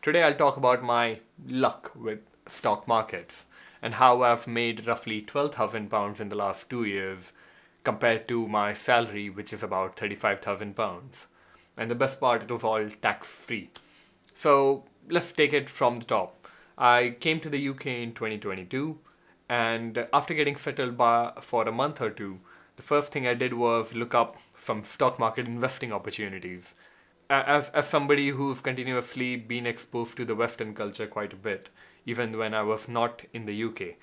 Today I'll talk about my luck with stock markets and how I've made roughly £12,000 in the last 2 years compared to my salary, which is about £35,000. And the best part, it was all tax free. So let's take it from the top. I came to the UK in 2022, and after getting settled for a month or two, the first thing I did was look up some stock market investing opportunities. As somebody who's continuously been exposed to the Western culture quite a bit, even when I was not in the UK,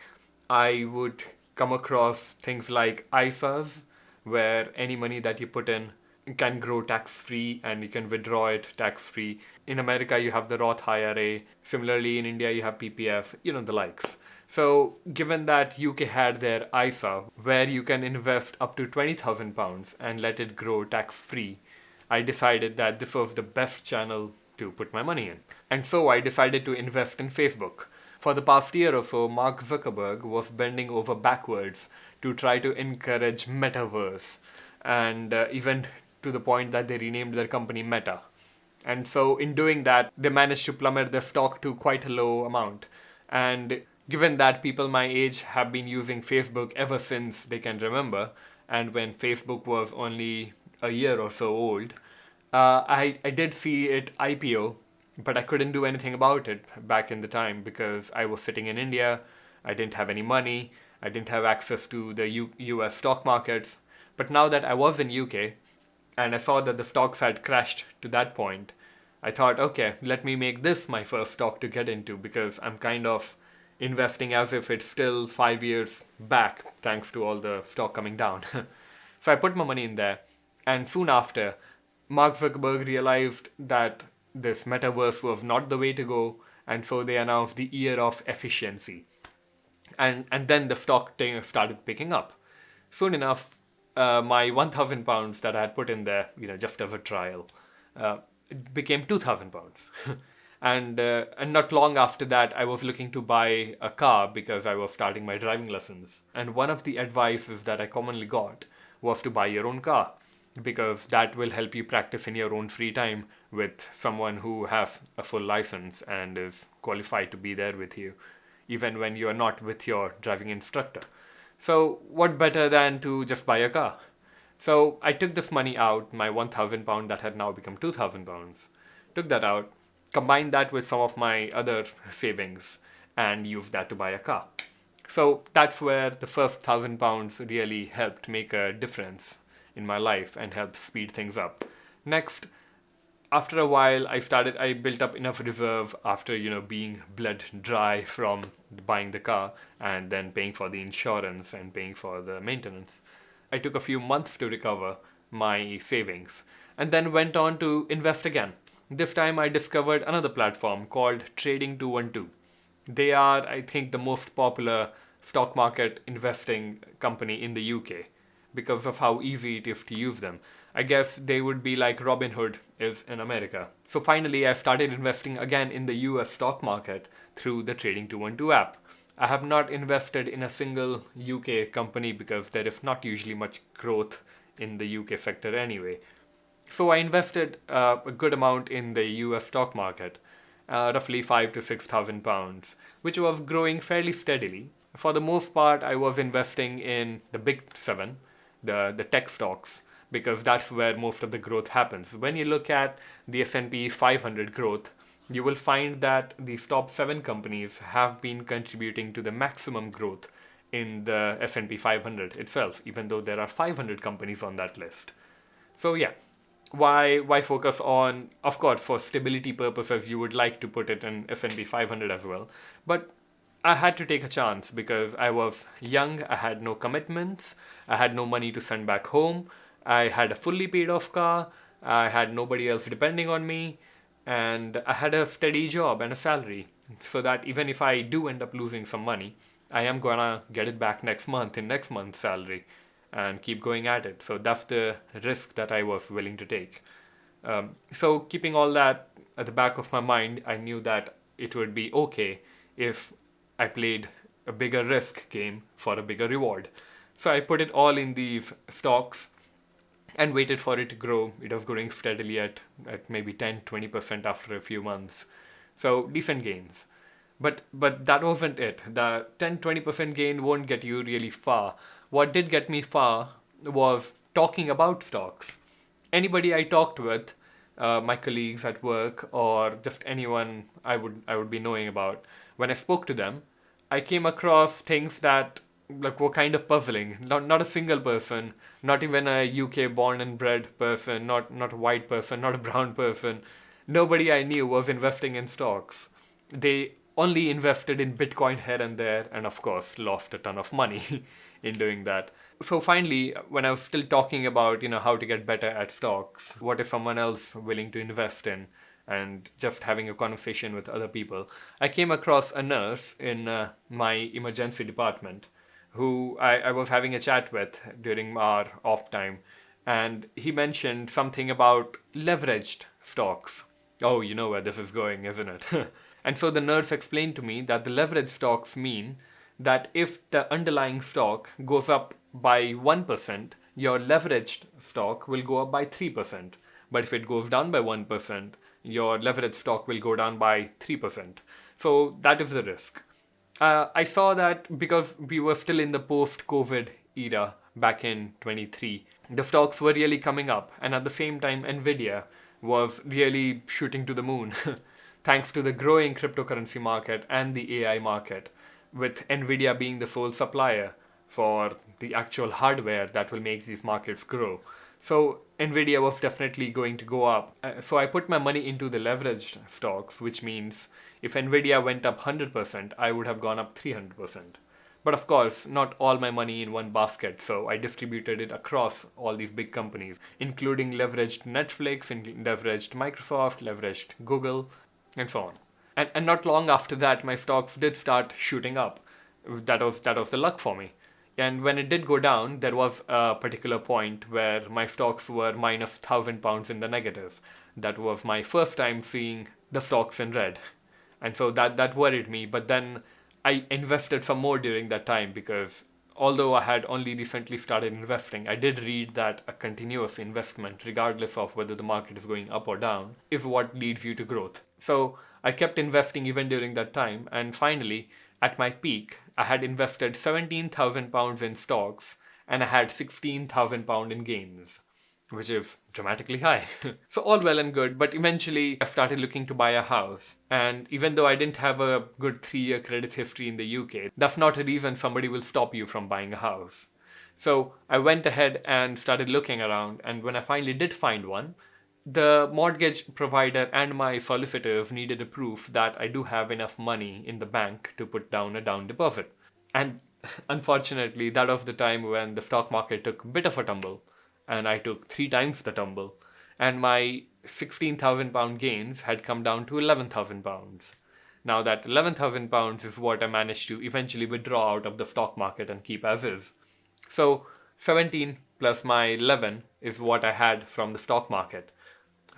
I would come across things like ISAs, where any money that you put in can grow tax free and you can withdraw it tax free. In America, you have the Roth IRA. Similarly, in India, you have PPF, the likes. So, given that UK had their ISA, where you can invest up to £20,000 and let it grow tax free, I decided that this was the best channel to put my money in. And so I decided to invest in Facebook. For the past year or so, Mark Zuckerberg was bending over backwards to try to encourage metaverse, and even to the point that they renamed their company Meta. And so, in doing that, they managed to plummet their stock to quite a low amount. And given that people my age have been using Facebook ever since they can remember, and when Facebook was only a year or so old, I did see it IPO, but I couldn't do anything about it back in the time because I was sitting in India, I didn't have any money, I didn't have access to the US stock markets. But now that I was in UK and I saw that the stocks had crashed to that point, I thought, okay, let me make this my first stock to get into because I'm kind of investing as if it's still 5 years back thanks to all the stock coming down. So I put my money in there, and soon after, Mark Zuckerberg realized that this metaverse was not the way to go, and so they announced the year of efficiency. And then the stock thing started picking up. Soon enough, my £1,000 that I had put in there, just as a trial, it became £2,000. And not long after that, I was looking to buy a car because I was starting my driving lessons. And one of the advices that I commonly got was to buy your own car because that will help you practice in your own free time with someone who has a full license and is qualified to be there with you, even when you are not with your driving instructor. So, what better than to just buy a car? So, I took this money out, my £1,000 that had now become £2,000, took that out, combined that with some of my other savings, and used that to buy a car. So, that's where the first £1,000 really helped make a difference in my life and help speed things up. Next, after a while, I built up enough reserve after, being bled dry from buying the car and then paying for the insurance and paying for the maintenance. I took a few months to recover my savings and then went on to invest again. This time I discovered another platform called Trading 212. They are, I think, the most popular stock market investing company in the UK because of how easy it is to use them. I guess they would be like Robinhood is in America. So finally, I started investing again in the US stock market through the Trading 212 app. I have not invested in a single UK company because there is not usually much growth in the UK sector anyway. So I invested a good amount in the US stock market, roughly £5,000 to £6,000, which was growing fairly steadily. For the most part, I was investing in the big seven, the tech stocks, because that's where most of the growth happens. When you look at the S&P 500 growth, you will find that these top 7 companies have been contributing to the maximum growth in the S&P 500 itself, even though there are 500 companies on that list. So yeah, why focus on, of course, for stability purposes, you would like to put it in S&P 500 as well, but I had to take a chance because I was young, I had no commitments, I had no money to send back home, I had a fully paid off car, I had nobody else depending on me, and I had a steady job and a salary. So that even if I do end up losing some money, I am gonna get it back next month in next month's salary and keep going at it. So that's the risk that I was willing to take. So keeping all that at the back of my mind, I knew that it would be okay if I played a bigger risk game for a bigger reward. So I put it all in these stocks and waited for it to grow. It was growing steadily at maybe 10-20% after a few months. So decent gains. But that wasn't it. The 10-20% gain won't get you really far. What did get me far was talking about stocks. Anybody I talked with, my colleagues at work or just anyone I would be knowing about, when I spoke to them, I came across things that like were kind of puzzling. Not a single person, not even a UK born and bred person, not a white person, not a brown person. Nobody I knew was investing in stocks. They only invested in Bitcoin here and there, and of course lost a ton of money in doing that. So finally, when I was still talking about how to get better at stocks, what is someone else willing to invest in, and just having a conversation with other people, I came across a nurse in my emergency department who I was having a chat with during our off time, and he mentioned something about leveraged stocks. Oh, you know where this is going, isn't it? And so the nurse explained to me that the leveraged stocks mean that if the underlying stock goes up by 1%, your leveraged stock will go up by 3%. But if it goes down by 1%, your leveraged stock will go down by 3%. So that is the risk. I saw that because we were still in the post-COVID era back in 23. The stocks were really coming up, and at the same time, Nvidia was really shooting to the moon, thanks to the growing cryptocurrency market and the AI market, with Nvidia being the sole supplier for the actual hardware that will make these markets grow. So Nvidia was definitely going to go up. So I put my money into the leveraged stocks, which means if Nvidia went up 100%, I would have gone up 300%. But of course, not all my money in one basket, so I distributed it across all these big companies, including leveraged Netflix, leveraged Microsoft, leveraged Google, and so on. And not long after that, my stocks did start shooting up. That was the luck for me. And when it did go down, there was a particular point where my stocks were minus £1,000 in the negative. That was my first time seeing the stocks in red. And so that worried me. But then I invested some more during that time because although I had only recently started investing, I did read that a continuous investment, regardless of whether the market is going up or down, is what leads you to growth. So I kept investing even during that time, and finally, at my peak, I had invested £17,000 in stocks and I had £16,000 in gains, which is dramatically high. So all well and good, but eventually I started looking to buy a house. And even though I didn't have a good 3-year credit history in the UK, that's not a reason somebody will stop you from buying a house. So I went ahead and started looking around, and when I finally did find one, the mortgage provider and my solicitors needed a proof that I do have enough money in the bank to put down a down deposit. And unfortunately, that was the time when the stock market took a bit of a tumble, and I took 3 times the tumble, and my £16,000 gains had come down to £11,000. Now that £11,000 is what I managed to eventually withdraw out of the stock market and keep as is. So 17 plus my 11 is what I had from the stock market.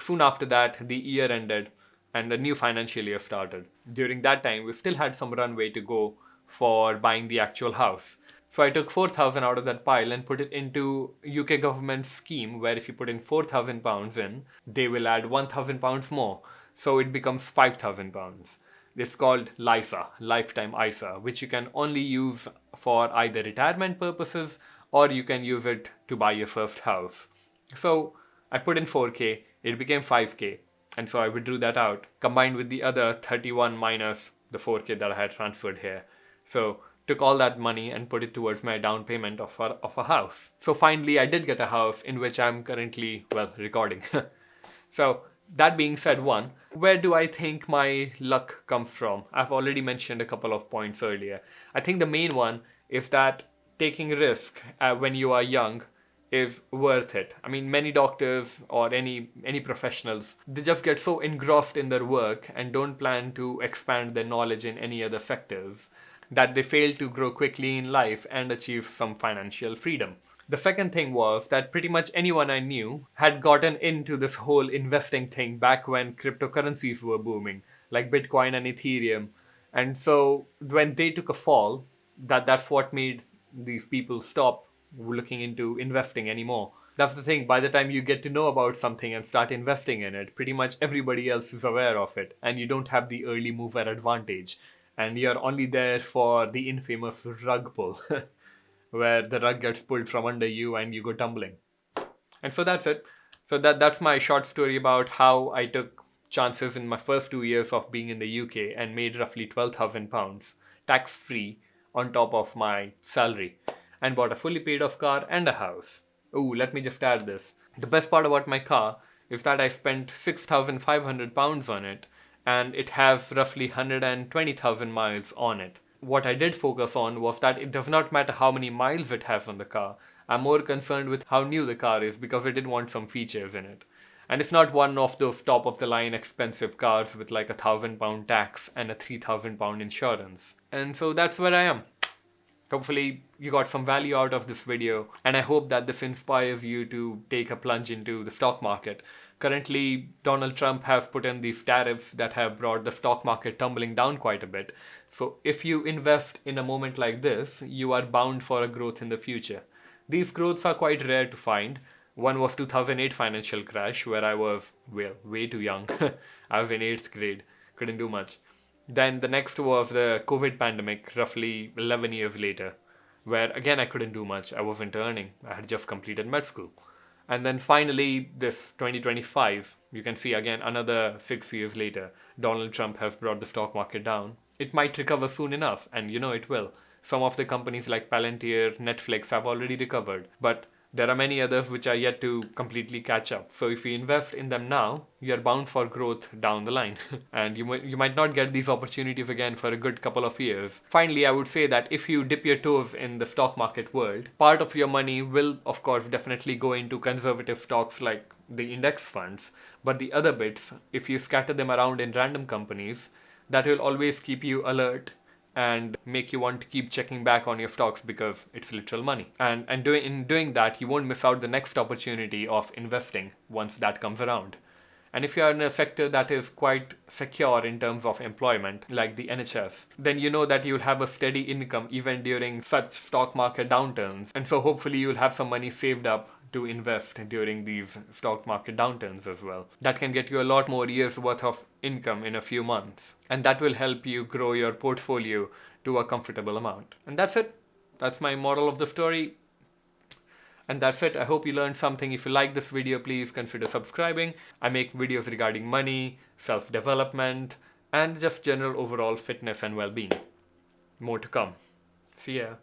Soon after that, the year ended and a new financial year started. During that time, we still had some runway to go for buying the actual house. So I took 4,000 out of that pile and put it into UK government scheme where if you put in £4,000 in, they will add £1,000 more. So it becomes £5,000. It's called LISA, Lifetime ISA, which you can only use for either retirement purposes or you can use it to buy your first house. So I put in 4K, it became 5K, and so I withdrew that out, combined with the other 31 minus the 4K that I had transferred here. So took all that money and put it towards my down payment of a house. So finally I did get a house in which I'm currently, recording. So that being said, where do I think my luck comes from? I've already mentioned a couple of points earlier. I think the main one is that taking risk when you are young is worth it. I mean, many doctors or any professionals, they just get so engrossed in their work and don't plan to expand their knowledge in any other sectors that they fail to grow quickly in life and achieve some financial freedom. The second thing was that pretty much anyone I knew had gotten into this whole investing thing back when cryptocurrencies were booming, like Bitcoin and Ethereum. And so when they took a fall, that's what made these people stop looking into investing anymore. That's the thing. By the time you get to know about something and start investing in it, pretty much everybody else is aware of it, and you don't have the early mover advantage. And you're only there for the infamous rug pull, where the rug gets pulled from under you and you go tumbling. And so that's it. So that's my short story about how I took chances in my first 2 years of being in the UK and made roughly £12,000 tax free on top of my salary, and bought a fully paid off car and a house. Oh, let me just add this. The best part about my car is that I spent £6,500 on it, and it has roughly 120,000 miles on it. What I did focus on was that it does not matter how many miles it has on the car. I'm more concerned with how new the car is because I did want some features in it. And it's not one of those top of the line expensive cars with like £1,000 tax and a £3,000 insurance. And so that's where I am. Hopefully you got some value out of this video, and I hope that this inspires you to take a plunge into the stock market. Currently, Donald Trump has put in these tariffs that have brought the stock market tumbling down quite a bit. So if you invest in a moment like this, you are bound for a growth in the future. These growths are quite rare to find. One was 2008 financial crash, where I was, well, way too young. I was in 8th grade, couldn't do much. Then the next was the COVID pandemic, roughly 11 years later, where again I couldn't do much. I wasn't earning. I had just completed med school. And then finally, this 2025, you can see again another 6 years later, Donald Trump has brought the stock market down. It might recover soon enough, and you know it will. Some of the companies like Palantir, Netflix have already recovered, but there are many others which are yet to completely catch up. So if you invest in them now, you are bound for growth down the line. And you might not get these opportunities again for a good couple of years. Finally, I would say that if you dip your toes in the stock market world, part of your money will, of course, definitely go into conservative stocks like the index funds. But the other bits, if you scatter them around in random companies, that will always keep you alert and make you want to keep checking back on your stocks because it's literal money. And in doing that, you won't miss out the next opportunity of investing once that comes around. And if you're in a sector that is quite secure in terms of employment, like the NHS, then you know that you'll have a steady income even during such stock market downturns. And so hopefully you'll have some money saved up to invest during these stock market downturns as well. That can get you a lot more years worth of income in a few months. And that will help you grow your portfolio to a comfortable amount. And that's it. That's my moral of the story. And that's it. I hope you learned something. If you like this video, please consider subscribing. I make videos regarding money, self-development, and just general overall fitness and well-being. More to come. See ya.